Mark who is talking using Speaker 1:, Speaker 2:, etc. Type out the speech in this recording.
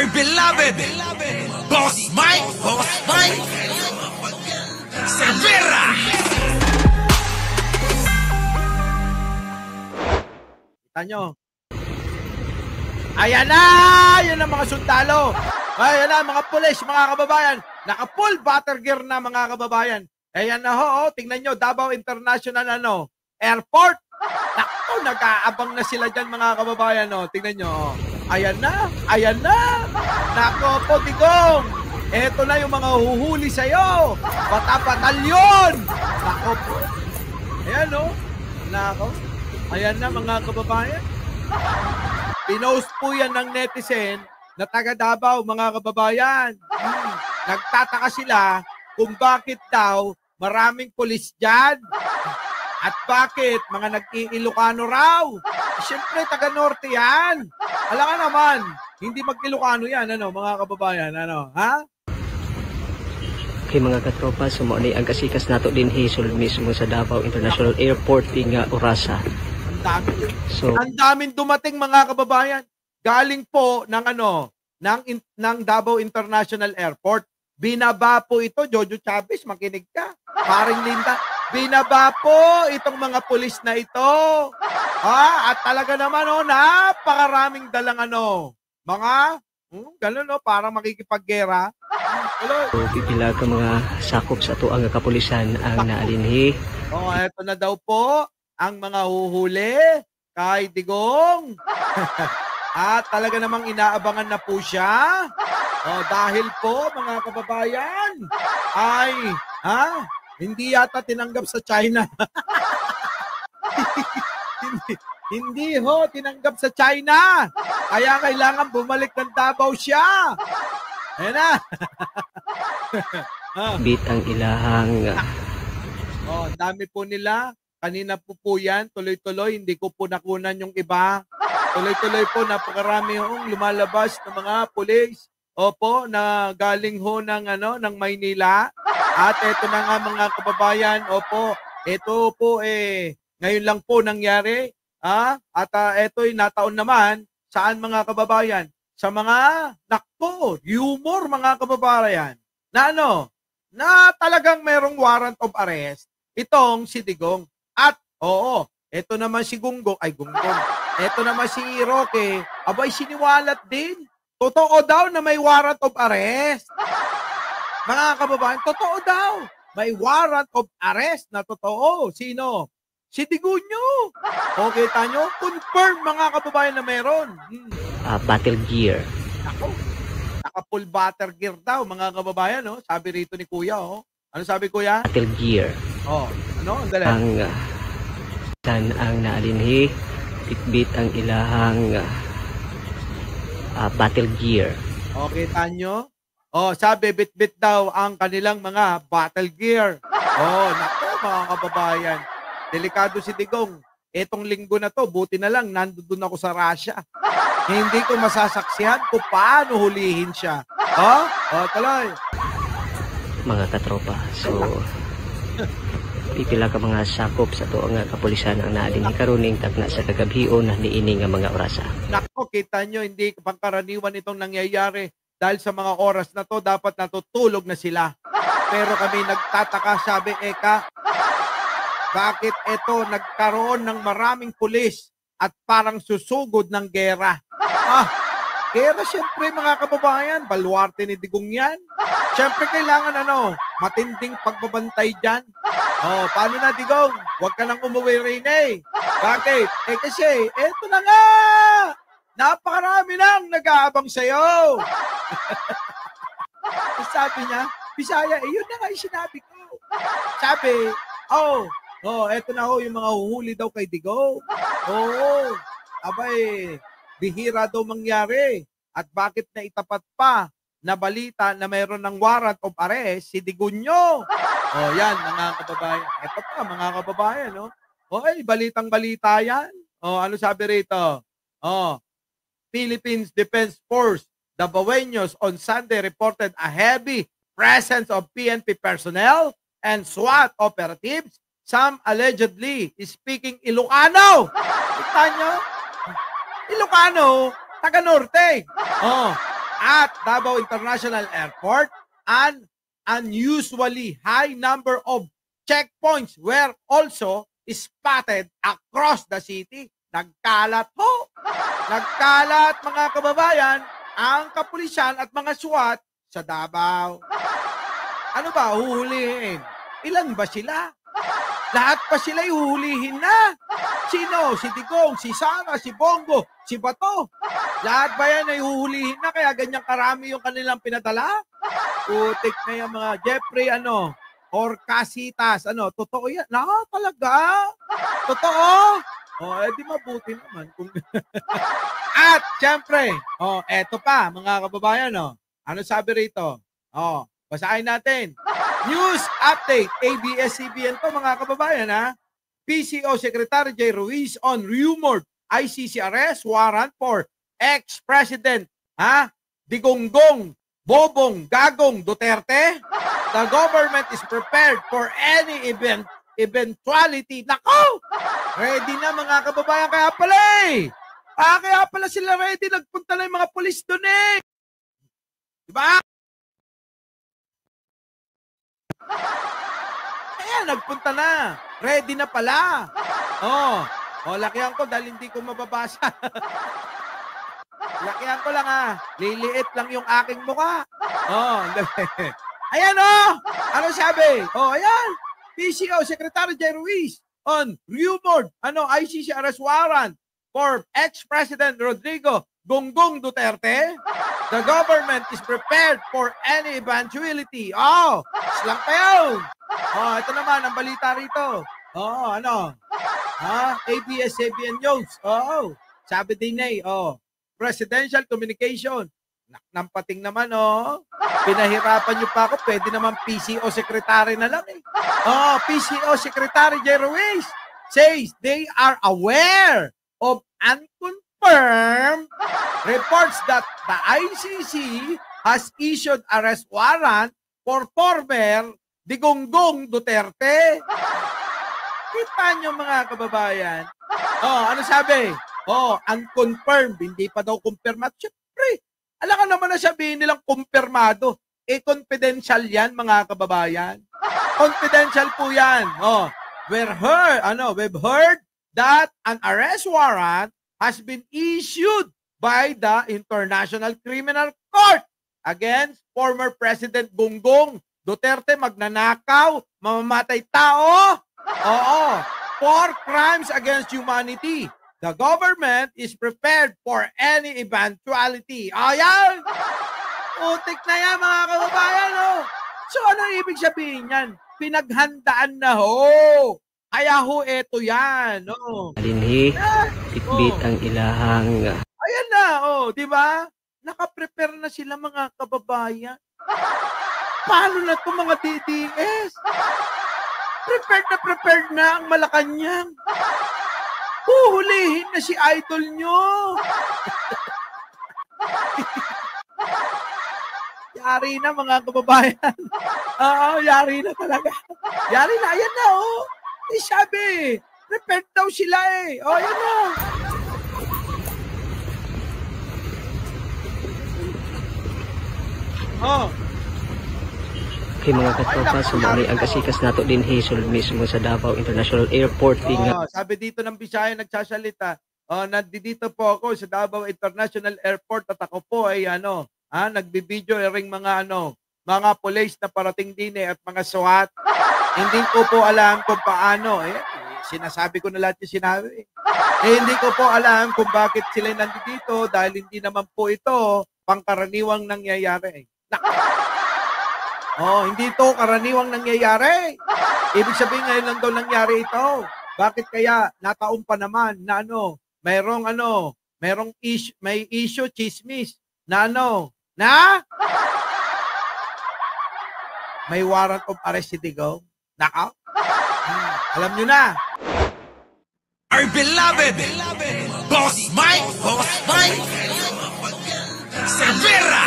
Speaker 1: my beloved Boss Mike Cervera.
Speaker 2: Kita nyo. Ayan na! Yan ang mga sundalo. Ayan na, mga pulis, mga kababayan. Naka-full battle gear na, mga kababayan. Ayan na ho, tingnan nyo, Davao International Airport. Naku, nag-aabang na sila dyan, mga kababayan. Tingnan nyo. Ayan na, ayan na. Naku po, Digong. Eto na yung mga huhuli sa'yo. Bata-batalyon. Naku po. Ayan Naku. Ayan na, mga kababayan. Pinost po yan ng netizen na taga Davao, mga kababayan. Nagtataka sila kung bakit daw maraming pulis dyan. At bakit mga nag-i-Ilocano raw. Siyempre, taga Norte yan. Alam ka naman, hindi mag-Ilocano yan, mga kababayan, ha?
Speaker 3: Okay, mga katropa, sumuli ang kasikas nato din hisul mismo sa Davao International Airport nga orasa.
Speaker 2: Ang daming dumating, mga kababayan. Galing po ng ng Davao International Airport. Binaba po ito, Jojo Chavez, makinig ka. Paring Linda, binaba po itong mga pulis na ito. At talaga naman, napakaraming dalang mga, gano'n, parang makikipaggera.
Speaker 3: So, pipila ka mga sakop sa ito ang kapulisan ang naalinhi.
Speaker 2: Eto na daw po ang mga huhuli kay Digong. At talaga namang inaabangan na po siya. Dahil po, mga kababayan, ay, hindi yata tinanggap sa China. hindi tinanggap sa China. Kaya kailangan bumalik ng Davao siya. Ayan na.
Speaker 3: Bit ang ilahang.
Speaker 2: Dami po nila. Kanina po yan. Tuloy-tuloy. Hindi ko po nakunan yung iba. Tuloy-tuloy po. Napakarami lumalabas ng mga pulis. Opo, na galing ng Maynila. At eto na nga, mga kababayan. Opo, eto po ngayon lang po nangyari. At eto'y nataon naman. Saan, mga kababayan? Sa mga, humor, mga kababayan. Na talagang merong warrant of arrest. Itong si Digong. At, eto naman si Gunggong. Eto naman si Roque. Abay, siniwalat din. Totoo daw na may warrant of arrest. Mga kababayan, totoo daw. May warrant of arrest na totoo. Sino? Si Digunyo. Okay, tanyo, confirm, mga kababayan, na meron.
Speaker 3: Battle gear.
Speaker 2: Naka-full battle gear daw, mga kababayan, Sabi rito ni Kuya, Ano sabi, Kuya?
Speaker 3: Battle gear.
Speaker 2: Ang dali.
Speaker 3: Ang naalinhi, bitbit ang ilahang battle gear.
Speaker 2: Okay, tanyo. Sabi, bit-bit daw ang kanilang mga battle gear. Naku, mga kababayan. Delikado si Digong. Etong linggo na to, buti na lang, nandun ako sa Russia. Hindi ko masasaksihan kung paano hulihin siya. Tuloy.
Speaker 3: Mga katropa, so pipila ka mga sakop sa to nga kapulisan ang naalin ni karuning tagna sa kagabhion na niini nga mga orasa.
Speaker 2: Nako, kita nyo, hindi pangkaraniwan itong nangyayari dahil sa mga oras na to, dapat natutulog na sila. Pero kami nagtataka, sabi, bakit ito nagkaroon ng maraming pulis at parang susugod ng gera? Gera, siyempre, mga kababayan, baluarte ni Digong yan. Siyempre, kailangan matinding pagbabantay dyan. Paano na, Digong? Huwag ka nang umuwi rin Bakit? Kasi, eto na nga! Napakarami nang nag-aabang sa'yo! Sabi niya, Bisaya, yun na nga yung sinabi ko. Sabi, eto na yung mga huhuli daw kay Digong. Abay, bihira daw mangyari. At bakit na itapat pa na balita na mayroon ng warrant of arrest si Digunyo? Yan, mga kababayan. Ito pa, mga kababayan, balitang-balita yan. Ano sabi rito? Philippines Defense Force, Davaoenos on Sunday reported a heavy presence of PNP personnel and SWAT operatives, some allegedly speaking Ilocano. Kita nyo? Ilocano, taga-Norte. at Davao International Airport, an unusually high number of checkpoints were also spotted across the city. Nagkalat ho! Nagkalat, mga kababayan, ang kapulisan at mga SWAT sa Davao. Ano ba, huhulihin? Ilan ba sila? Lahat pa sila huhulihin na. Sino? Si Digong, si Sara, si Bongo, si Bato. Lahat ba yan ay huhulihin na kaya ganyang karami yung kanilang pinadala? Putik na yung mga Jeffrey, or Casitas, totoo yan? No, talaga? Totoo? Di mabuti naman. At, syempre, eto pa, mga kababayan, ano sabi rito? Basahin natin. News update, ABS-CBN to, mga kababayan, ha? PCO Secretary J. Ruiz on rumored ICC arrest warrant for ex-president, Digonggong, Bobong, Gagong, Duterte. The government is prepared for any eventuality. Nako! Ready na, mga kababayan, kaya pala sila ready. Nagpunta na yung mga polis doon Diba? Ayan, nagpunta na. Ready na pala. Lakihan ko dahil hindi ko mababasa. Lakihan ko lang Liliit lang yung aking mukha. Ayan Ano sabi? Ayan. PCO Secretary J. Ruiz on rumored ICC arrest warrant for ex-President Rodrigo Gonggong Duterte. The government is prepared for any eventuality. Silang pa yun. Ito naman ang balita rito. ABS-CBN News. Sabi din presidential communication. Nampating naman, Pinahirapan nyo pa ako. Pwede naman PCO Secretary na lang PCO Secretary J. Ruiz says they are aware of unconfirmed reports that the ICC has issued arrest warrant for former Digonggong Duterte. Kita nyo, mga kababayan. Ano sabi? Unconfirmed. Hindi pa daw kumpirmado. Siyempre, alam ka naman na sabihin nilang kumpirmado. Confidential yan, mga kababayan. Confidential po yan. We've heard that an arrest warrant has been issued by the International Criminal Court against former President Gonggong Duterte, magnanakaw, mamamatay tao. For crimes against humanity. The government is prepared for any eventuality. Ayan! Utik na yan, mga kababayan. So, ano ibig sabihin yan? Pinaghandaan na Kaya eto yan.
Speaker 3: Alinhi, bitbit ang ilahang.
Speaker 2: Ayan na, di ba? Nakaprepare na sila, mga kababayan. Paano na ito, mga DDS? Prepared na ang Malacanang. Huhulihin na si idol nyo. Yari na, mga kababayan. Yari na talaga. Yari na, ayan na, sabi, prepared daw sila ayan na.
Speaker 3: Kay mga katropa, sumali ang kasikas nato din sulod mismo sa Davao International Airport.
Speaker 2: Sabi dito ng Bisaya nagsasalita, nandito po ako sa Davao International Airport at ako po ay nagbibideo ring mga police na parating din at mga SWAT. Hindi ko po alam kung paano. Sinasabi ko na lahat yung sinabi. Hindi ko po alam kung bakit sila nandito dahil hindi naman po ito pangkaraniwang nangyayari. Hindi ito karaniwang nangyayari. Ibig sabihin ngayon lang daw nangyari ito. Bakit kaya nataon pa naman na may issue, chismis, na may warrant of arrest si Digong. Naka? Alam nyo na.
Speaker 1: Our beloved Boss Mike Severa.